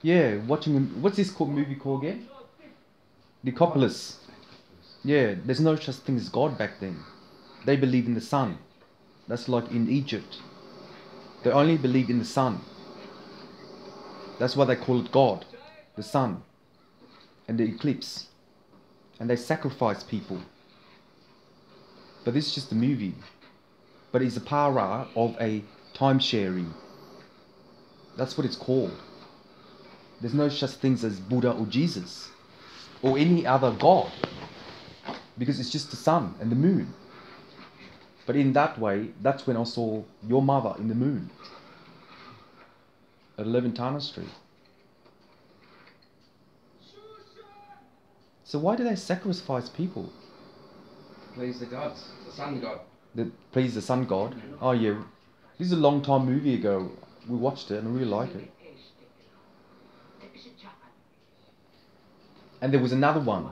Yeah, watching, what's this movie called again? Decopolis. Yeah, there's no such thing as God back then. They believe in the sun. That's like in Egypt. They only believe in the sun. That's why they call it God, the sun, and the eclipse. And they sacrifice people. But this is just a movie. But it's a para of a time sharing. That's what it's called. There's no such things as Buddha or Jesus or any other God, because it's just the sun and the moon. But in that way, that's when I saw your mother in the moon at 11 Tana Street. So why do they sacrifice people? Please the gods, the sun god. Please the sun god? Oh yeah. This is a long time movie ago. We watched it and I really like it. And there was another one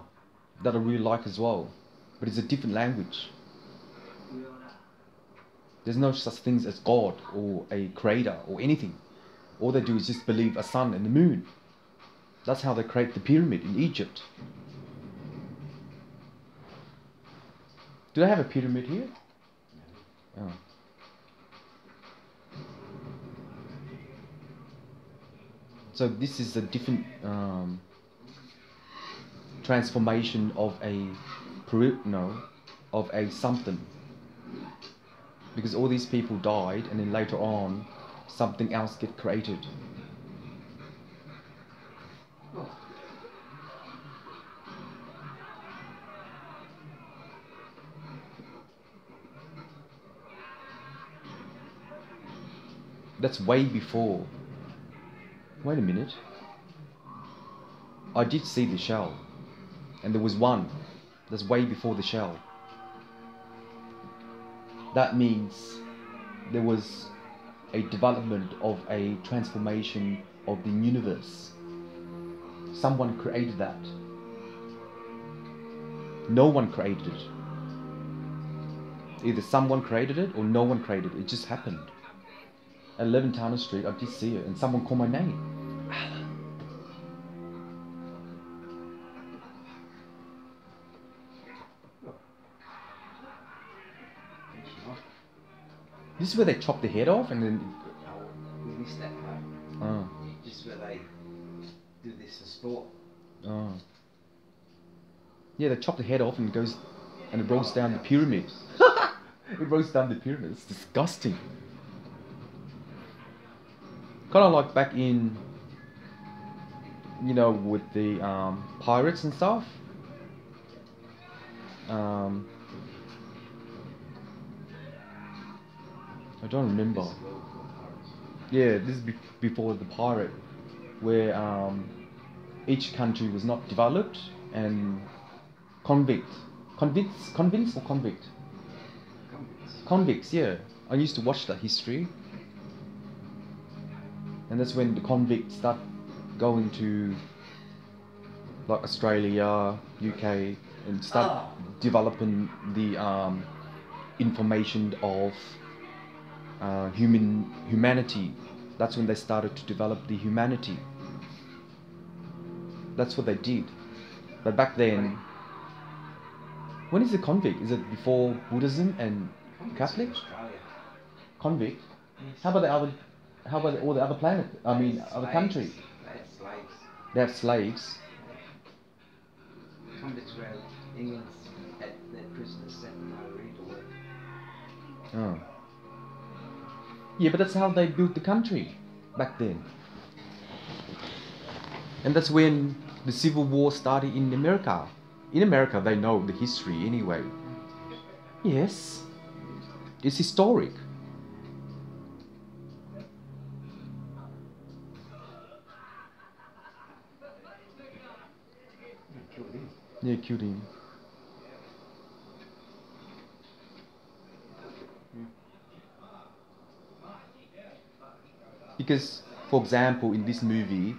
that I really like as well. But it's a different language. There's no such things as God or a creator or anything. All they do is just believe a sun and the moon. That's how they create the pyramid in Egypt. Do they have a pyramid here? Oh. So this is a different transformation of a something. Because all these people died and then later on something else get created. That's way before. Wait a minute. I did see the shell. And there was one that's way before the shell. That means there was a development of a transformation of the universe. Someone created that. No one created it. Either someone created it or no one created it. It just happened. At 11 Tana Street, I did see it, and someone called my name. Alan. This is where they chop the head off and then... We missed that part. Oh. This is where they do this for sport. Oh. Yeah, they chop the head off and it goes... And it rolls down the pyramid. It rolls down the pyramid. It's disgusting. Kind of like back in... You know, with the pirates and stuff. I don't remember. Yeah, this is before the pirate, where each country was not developed and convicts or convict? Convicts, yeah. I used to watch that history, and that's when the convicts start going to like Australia, UK, and start developing the information of humanity. That's when they started to develop the humanity. That's what they did. But back then, when is the convict? Is it before Buddhism and Catholic? Convict. How about the other? How about all the other planet? I mean, other countries. They have slaves. They have slaves. Convicts were England's at their prisoners sent them over to work. Oh. Yeah, but that's how they built the country back then. And that's when the Civil War started in America. In America, they know the history anyway. Yes. It's historic. Yeah, killed him. Because, for example, in this movie,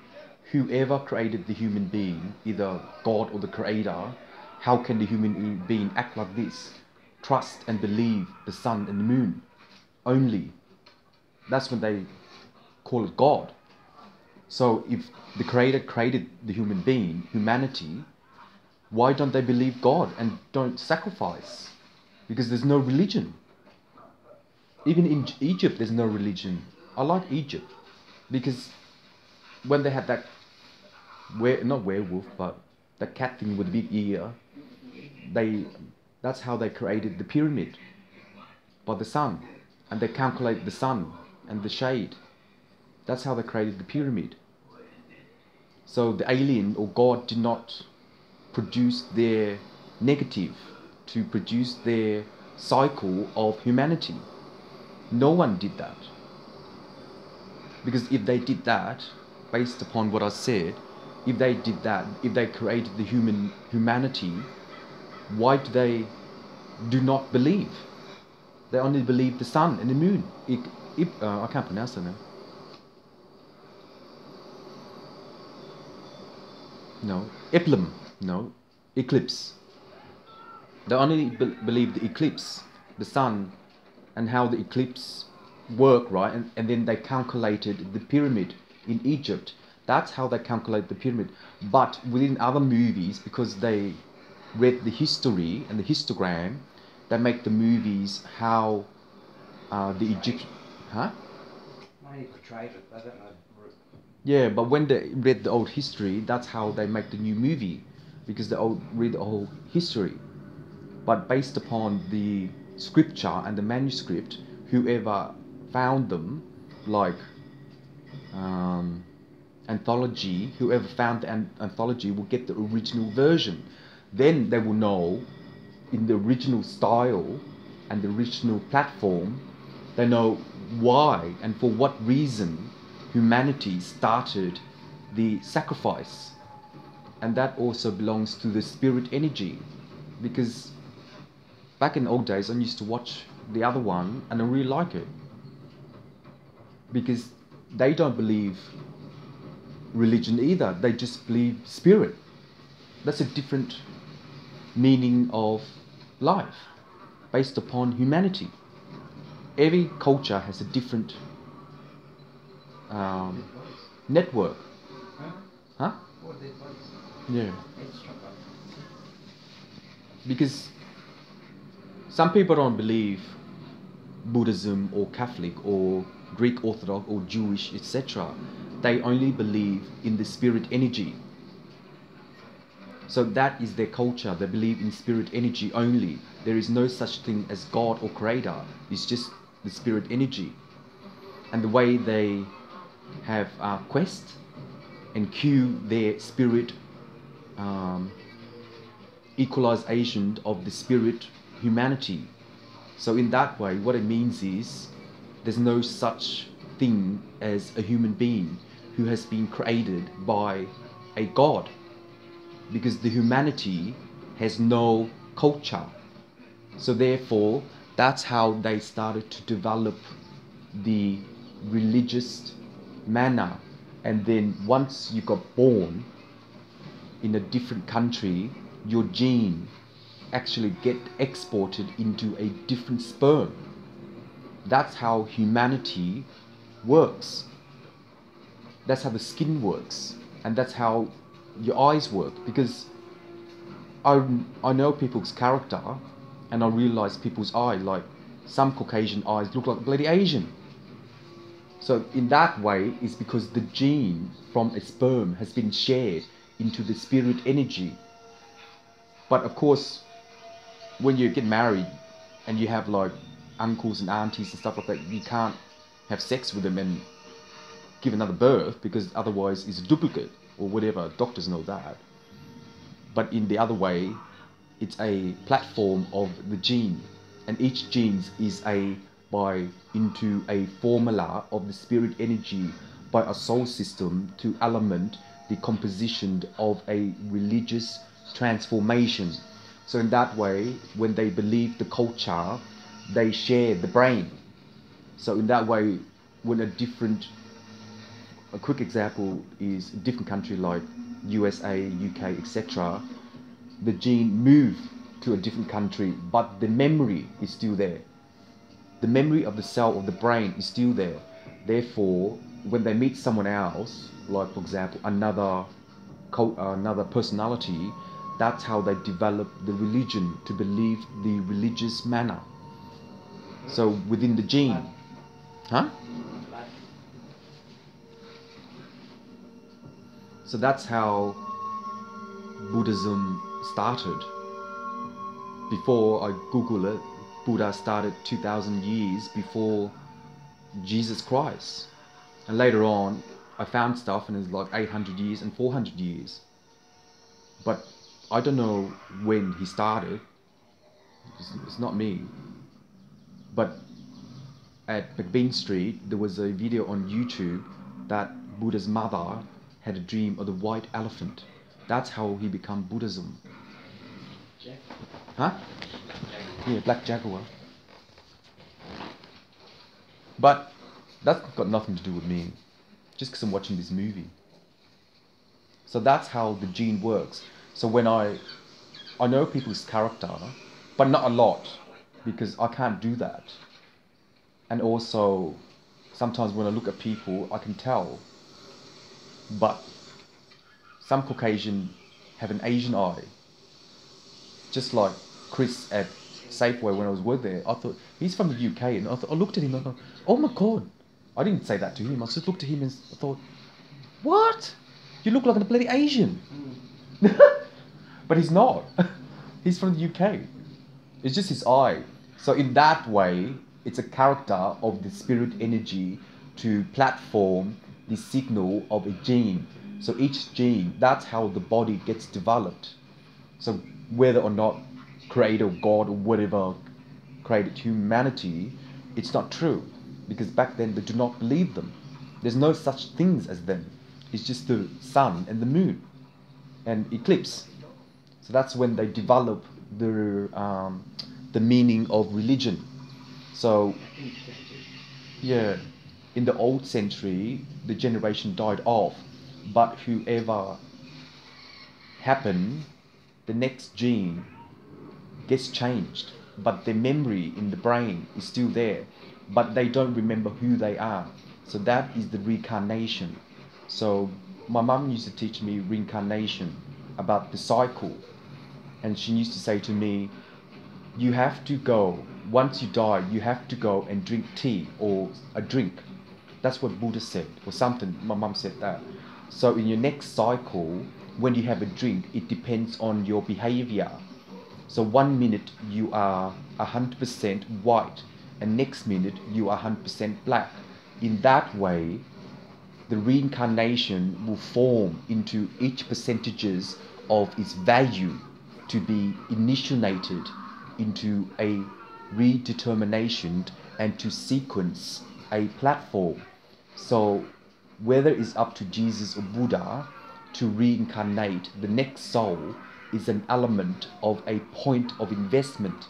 whoever created the human being, either God or the creator, how can the human being act like this? Trust and believe the sun and the moon only. That's when they call it God. So if the Creator created the human being, humanity, why don't they believe God and don't sacrifice? Because there's no religion. Even in Egypt, there's no religion. I like Egypt because when they had that, not werewolf, but the cat thing with the big ear, that's how they created the pyramid, by the sun. And they calculate the sun and the shade. That's how they created the pyramid. So the alien or God did not produce their negative to produce their cycle of humanity. No one did that. Because if they did that, based upon what I said, if they did that, if they created the humanity, why do they do not believe? They only believe the sun and the moon. I can't pronounce that now. No, Eplum. No, eclipse. They only believe the eclipse, the sun, and how the eclipse work, right? And then they calculated the pyramid in Egypt. That's how they calculate the pyramid. But within other movies, because they read the history and the histogram, they make the movies how the Egyptian, huh? No, he portrayed it. I don't know. Yeah, but when they read the old history, that's how they make the new movie, because they read the whole history. But based upon the scripture and the manuscript, whoever found them, like anthology, whoever found the anthology will get the original version. Then they will know in the original style and the original platform, they know why and for what reason humanity started the sacrifice. And that also belongs to the spirit energy, because back in the old days I used to watch the other one and I really like it, because they don't believe religion either, they just believe spirit. That's a different meaning of life based upon humanity. Every culture has a different network. Huh? Yeah. Because some people don't believe Buddhism or Catholic or Greek Orthodox or Jewish, etc. They only believe in the spirit energy. So that is their culture. They believe in spirit energy only. There is no such thing as God or Creator. It's just the spirit energy. And the way they have quest and cue their spirit equalization of the spirit humanity. So in that way, what it means is there's no such thing as a human being who has been created by a God, because the humanity has no culture. So therefore, that's how they started to develop the religious manner. And then once you got born in a different country, your gene actually get exported into a different sperm. That's how humanity works. That's how the skin works, and that's how your eyes work. Because I know people's character, and I realize people's eye, like some Caucasian eyes look like bloody Asian. So in that way, it's because the gene from a sperm has been shared into the spirit energy. But of course, when you get married and you have like uncles and aunties and stuff like that, you can't have sex with them and give another birth, because otherwise it's a duplicate or whatever. Doctors know that. But in the other way, it's a platform of the gene, and each gene is into a formula of the spirit energy by a soul system to element the composition of a religious transformation. So in that way, when they believe the culture, they share the brain. So in that way, when a quick example is a different country like USA, UK, etc., the gene moved to a different country, but the memory is still there. The memory of the cell of the brain is still there. Therefore, when they meet someone else, like for example another personality, that's how they develop the religion to believe the religious manner. So within the gene, huh? So that's how Buddhism started. Before I Google it, Buddha started 2000 years before Jesus Christ. And later on, I found stuff and it's like 800 years and 400 years. But I don't know when he started. It's not me. But at McBean Street, there was a video on YouTube that Buddha's mother had a dream of the white elephant. That's how he became Buddhism. Huh? Yeah, black jaguar. But that's got nothing to do with me. Just because I'm watching this movie. So that's how the gene works. So when I know people's character, but not a lot, because I can't do that. And also, sometimes when I look at people, I can tell. But some Caucasian have an Asian eye. Just like Chris at Safeway when I was with there, I thought, he's from the UK. And I looked at him and I thought, oh my God. I didn't say that to him. I just looked at him and I thought, what? You look like a bloody Asian. But he's not. He's from the UK. It's just his eye. So in that way, it's a character of the spirit energy to platform the signal of a gene. So each gene, that's how the body gets developed. So whether or not Creator, God, or whatever created humanity, it's not true. Because back then they do not believe them. There's no such things as them. It's just the sun and the moon and eclipse. So that's when they develop the meaning of religion. So yeah, in the old century, the generation died off, but whoever happened, the next gene gets changed, but the memory in the brain is still there, but they don't remember who they are. So that is the reincarnation. So my mum used to teach me reincarnation about the cycle, and she used to say to me, you have to go, once you die, you have to go and drink tea or a drink. That's what Buddha said, or something. My mum said that. So in your next cycle, when you have a drink, it depends on your behavior. So 1 minute you are 100% white, and next minute you are 100% black. In that way, the reincarnation will form into each percentages of its value to be initiated into a redetermination and to sequence a platform. So whether it's up to Jesus or Buddha to reincarnate the next soul is an element of a point of investment.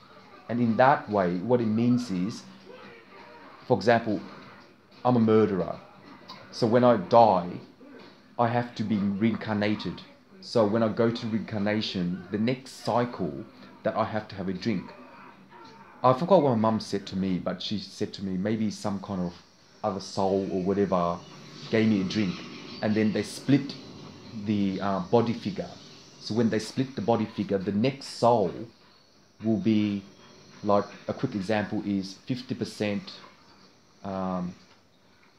And in that way, what it means is, for example, I'm a murderer. So when I die, I have to be reincarnated. So when I go to reincarnation, the next cycle that I have to have a drink. I forgot what my mum said to me, but she said to me, maybe some kind of other soul or whatever gave me a drink. And then they split the body figure. So when they split the body figure, the next soul will be, like a quick example is 50%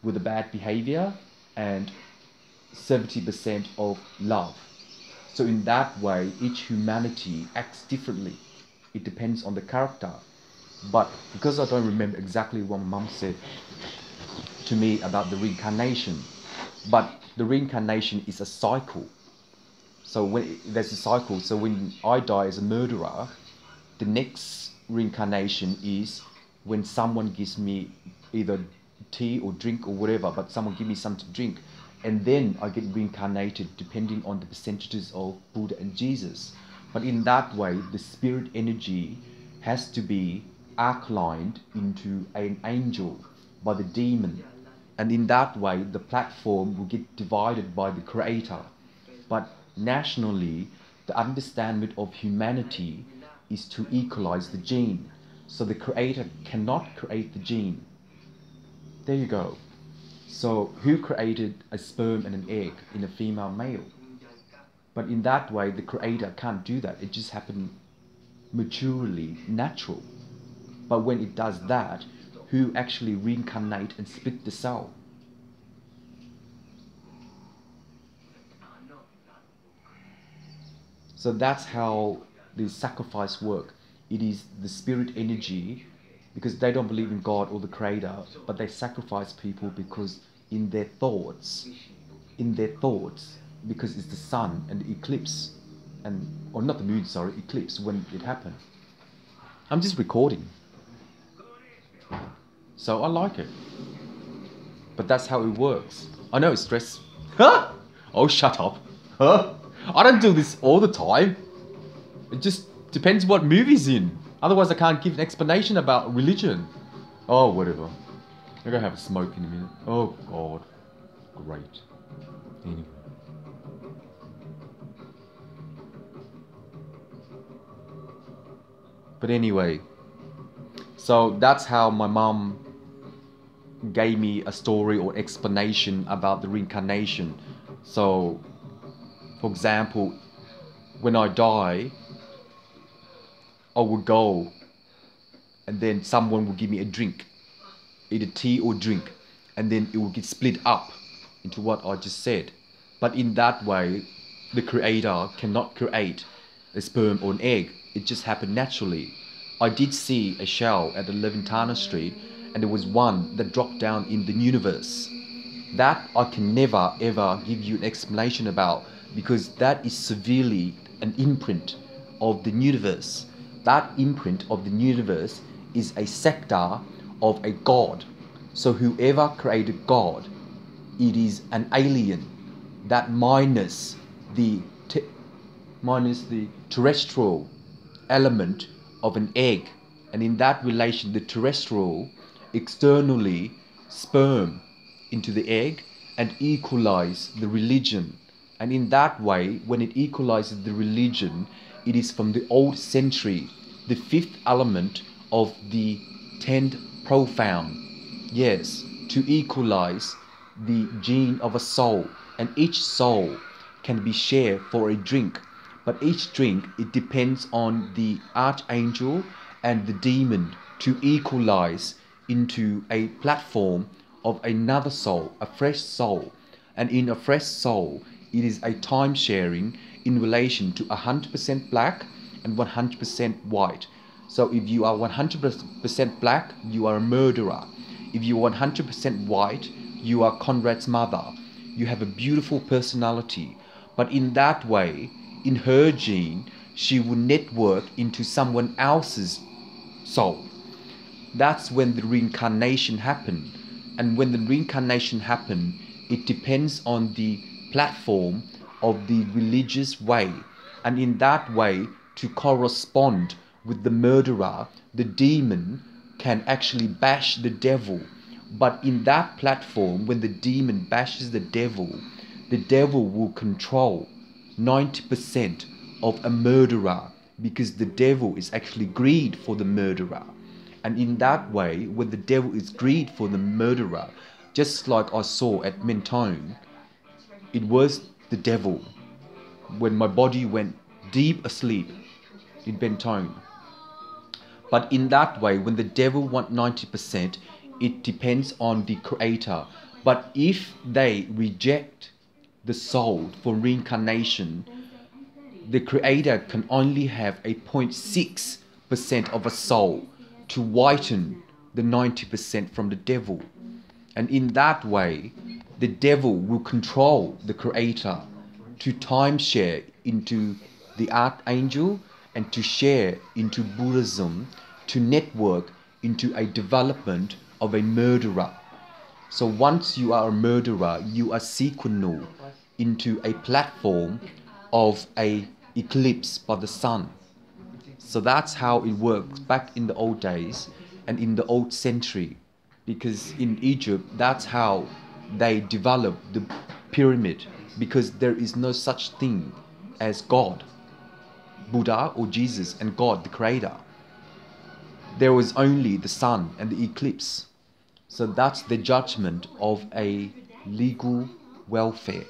with a bad behavior and 70% of love. So in that way, each humanity acts differently. It depends on the character. But because I don't remember exactly what my mum said to me about the reincarnation, but the reincarnation is a cycle. So when there's a cycle, so when I die as a murderer, the next reincarnation is when someone gives me either tea or drink or whatever, but someone give me something to drink, and then I get reincarnated depending on the percentages of Buddha and Jesus. But in that way, the spirit energy has to be arc-lined into an angel by the demon, and in that way the platform will get divided by the Creator. But nationally, the understanding of humanity is to equalize the gene. So the Creator cannot create the gene. There you go. So who created a sperm and an egg in a female male? But in that way, the creator can't do that. It just happened maturely, natural. But when it does that, who actually reincarnate and split the cell? So that's how the sacrifice work. It is the spirit energy, because they don't believe in God or the creator, but they sacrifice people because in their thoughts, because it's the sun and the eclipse, or not the moon, sorry, eclipse when it happened. I'm just recording. So I like it. But that's how it works. I know it's stress. Huh? Oh, shut up. Huh? I don't do this all the time. It just depends what movie's in. Otherwise I can't give an explanation about religion. Oh, whatever. I'm gonna have a smoke in a minute. Oh, God. Great. Anyway. But anyway, so that's how my mom gave me a story or explanation about the reincarnation. So, for example, when I die, I would go and then someone will give me a drink, either tea or drink, and then it will get split up into what I just said. But in that way, the creator cannot create a sperm or an egg. It just happened naturally. I did see a shell at the Levantana Street, and there was one that dropped down in the universe. That I can never ever give you an explanation about, because that is severely an imprint of the universe. That imprint of the universe is a sector of a god. So whoever created God, it is an alien that minus the terrestrial element of an egg, and in that relation the terrestrial externally sperm into the egg and equalize the religion. And in that way, when it equalizes the religion, it is from the old century, the fifth element of the 10th profound. Yes, to equalize the gene of a soul, and each soul can be shared for a drink. But each drink, it depends on the archangel and the demon to equalize into a platform of another soul, a fresh soul. And in a fresh soul, it is a time sharing in relation to 100% black and 100% white. So if you are 100% black, you are a murderer. If you are 100% white, you are Conrad's mother. You have a beautiful personality. But in that way, in her gene, she will network into someone else's soul. That's when the reincarnation happened. And when the reincarnation happened, it depends on the platform of the religious way. And in that way, to correspond with the murderer, the demon can actually bash the devil. But in that platform, when the demon bashes the devil will control 90% of a murderer, because the devil is actually greed for the murderer. And in that way, when the devil is greed for the murderer, just like I saw at Mentone, it was the devil when my body went deep asleep in Mentone. But in that way, when the devil wants 90%, it depends on the creator. But if they reject the soul for reincarnation, the creator can only have a 0.6% of a soul to whiten the 90% from the devil. And in that way, the devil will control the creator to timeshare into the archangel and to share into Buddhism, to network into a development of a murderer. So once you are a murderer, you are sequential into a platform of a eclipse by the sun. So that's how it works back in the old days and in the old century. Because in Egypt, that's how they developed the pyramid. Because there is no such thing as God, Buddha or Jesus, and God, the creator. There was only the sun and the eclipse. So that's the judgment of a legal welfare.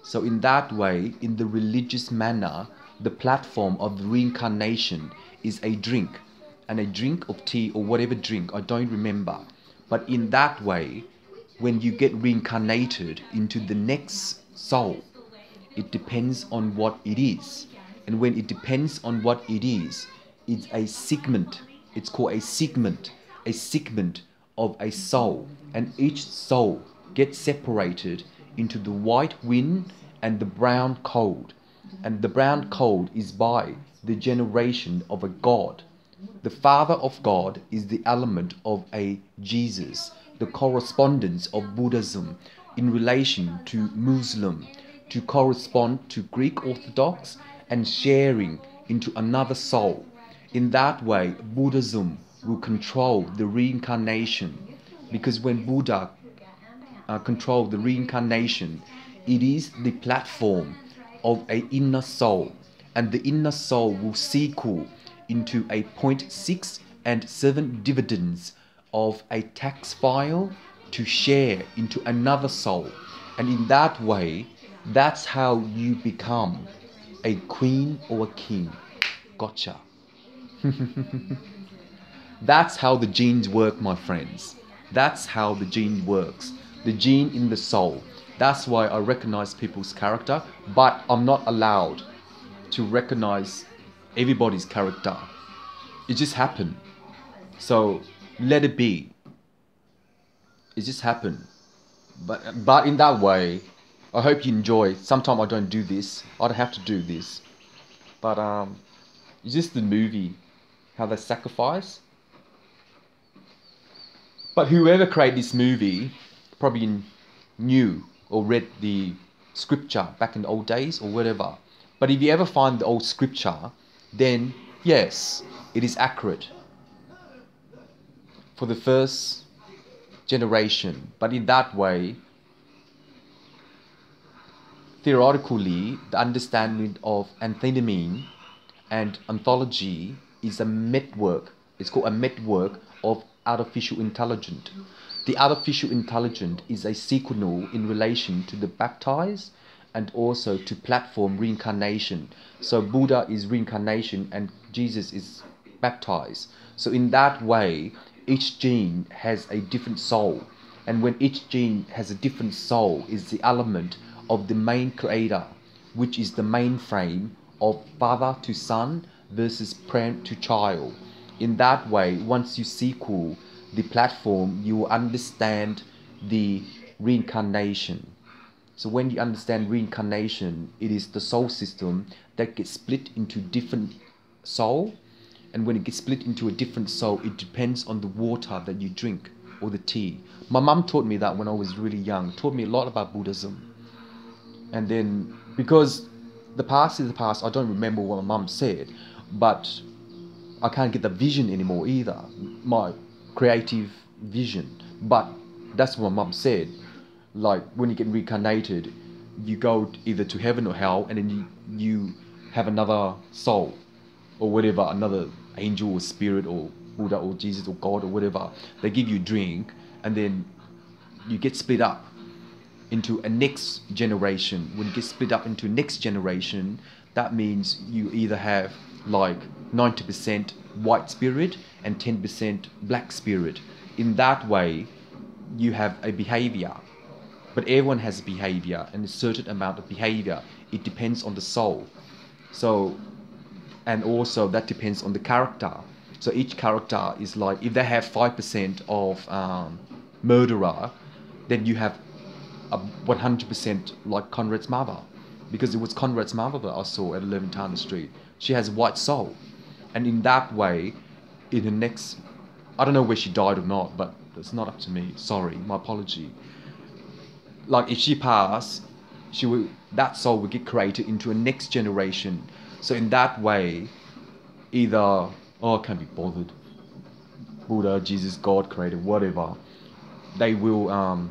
So in that way, in the religious manner, the platform of reincarnation is a drink, and a drink of tea or whatever drink, I don't remember. But in that way, when you get reincarnated into the next soul, it depends on what it is. And when it depends on what it is, it's a segment. It's called a segment of a soul. And each soul gets separated into the white wind and the brown cold. And the brown cold is by the generation of a God. The Father of God is the element of a Jesus, the correspondence of Buddhism in relation to Muslim, to correspond to Greek Orthodox and sharing into another soul. In that way, Buddhism will control the reincarnation, because when Buddha controlled the reincarnation, it is the platform of an inner soul, and the inner soul will sequel into a 0.6 and 7 dividends of a tax file to share into another soul. And in that way, that's how you become a queen or a king. Gotcha. That's how the genes work, my friends. That's how the gene works. The gene in the soul. That's why I recognize people's character, but I'm not allowed to recognize everybody's character. It just happened. So let it be. It just happened. But in that way, I hope you enjoy. Sometimes I don't do this. I don't have to do this. But it's just the movie, how they sacrifice. But whoever created this movie probably knew or read the scripture back in the old days or whatever. But if you ever find the old scripture, then yes, it is accurate for the first generation. But in that way, theoretically, the understanding of amphetamine and anthology is a network. It's called a network of artificial intelligence. The artificial intelligence is a signal in relation to the baptized and also to platform reincarnation. So Buddha is reincarnation and Jesus is baptized. So in that way, each gene has a different soul. And when each gene has a different soul, is the element of the main creator, which is the mainframe of father to son versus parent to child. In that way, once you sequel the platform, you will understand the reincarnation. So when you understand reincarnation, it is the soul system that gets split into different soul. And when it gets split into a different soul, it depends on the water that you drink or the tea. My mum taught me that when I was really young, taught me a lot about Buddhism. And then, because the past is the past, I don't remember what my mum said, but I can't get the vision anymore either, my creative vision. But that's what my mum said. Like, when you get reincarnated, you go either to heaven or hell, and then you have another soul, or whatever, another angel or spirit or Buddha or Jesus or God or whatever. They give you a drink, and then you get split up into a next generation. When you get split up into next generation, that means you either have like 90% white spirit and 10% black spirit. In that way, you have a behavior. But everyone has behavior, and a certain amount of behavior. It depends on the soul. So, and also that depends on the character. So each character is like, if they have 5% of murderer, then you have a 100% like Conrad's mother. Because it was Conrad's mother that I saw at 11 Turner Street. She has a white soul. And in that way, in the next, I don't know where she died or not, but it's not up to me. Sorry, my apology. Like if she passed, that soul will get created into a next generation. So in that way, either, oh, I can't be bothered, Buddha, Jesus, God, creator, whatever, they will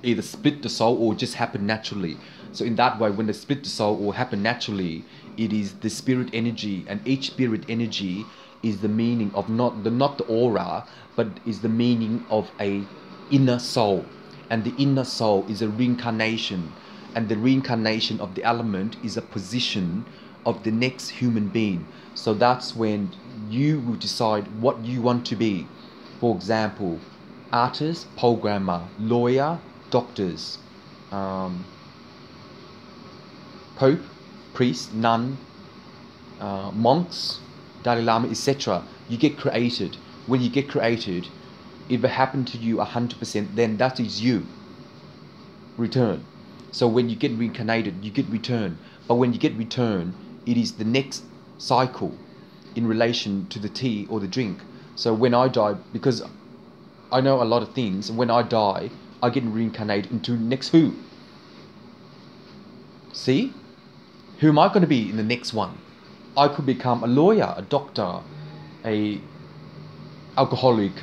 either split the soul or just happen naturally. So in that way, when they split the soul or happen naturally, it is the spirit energy, and each spirit energy is the meaning of not the aura, but is the meaning of a inner soul. And the inner soul is a reincarnation, and the reincarnation of the element is a position of the next human being. So that's when you will decide what you want to be. For example, artist, programmer, lawyer, doctors, pope, priest, nun, monks, Dalai Lama, etc. You get created. When you get created, if it happened to you 100%, then that is you. Return. So when you get reincarnated, you get returned. But when you get returned, it is the next cycle in relation to the tea or the drink. So when I die, because I know a lot of things, when I die, I get reincarnated into next who? See? Who am I going to be in the next one? I could become a lawyer, a doctor, a alcoholic,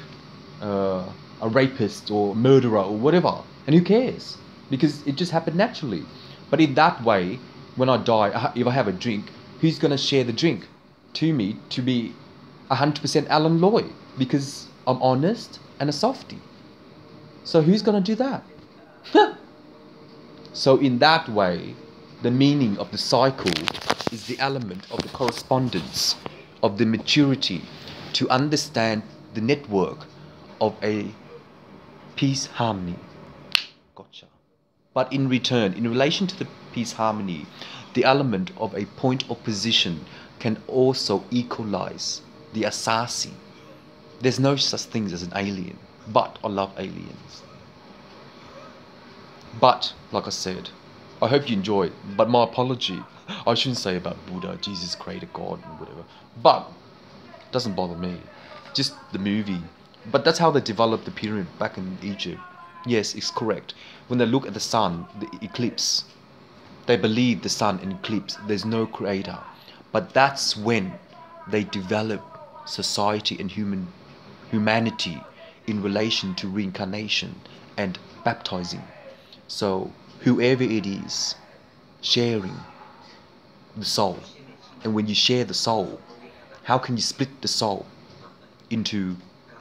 a rapist or murderer or whatever. And who cares? Because it just happened naturally. But in that way, when I die, if I have a drink, who's going to share the drink to me to be 100% Alan Loy? Because I'm honest and a softie. So who's going to do that? So in that way, the meaning of the cycle is the element of the correspondence of the maturity to understand the network of a peace harmony. Gotcha. But in return, in relation to the peace harmony, the element of a point of position can also equalize the assassin. There's no such thing as an alien, but I love aliens. But, like I said, I hope you enjoy it. But my apology, I shouldn't say about Buddha, Jesus created God and whatever. But it doesn't bother me. Just the movie. But that's how they developed the pyramid back in Egypt. Yes, it's correct. When they look at the sun, the eclipse, they believe the sun in eclipse, there's no creator. But that's when they develop society and humanity in relation to reincarnation and baptizing. So whoever it is, sharing the soul. And when you share the soul, how can you split the soul into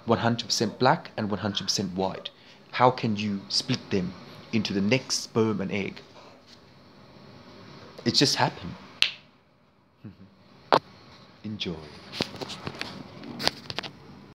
100% black and 100% white? How can you split them into the next sperm and egg? It just happened. Enjoy.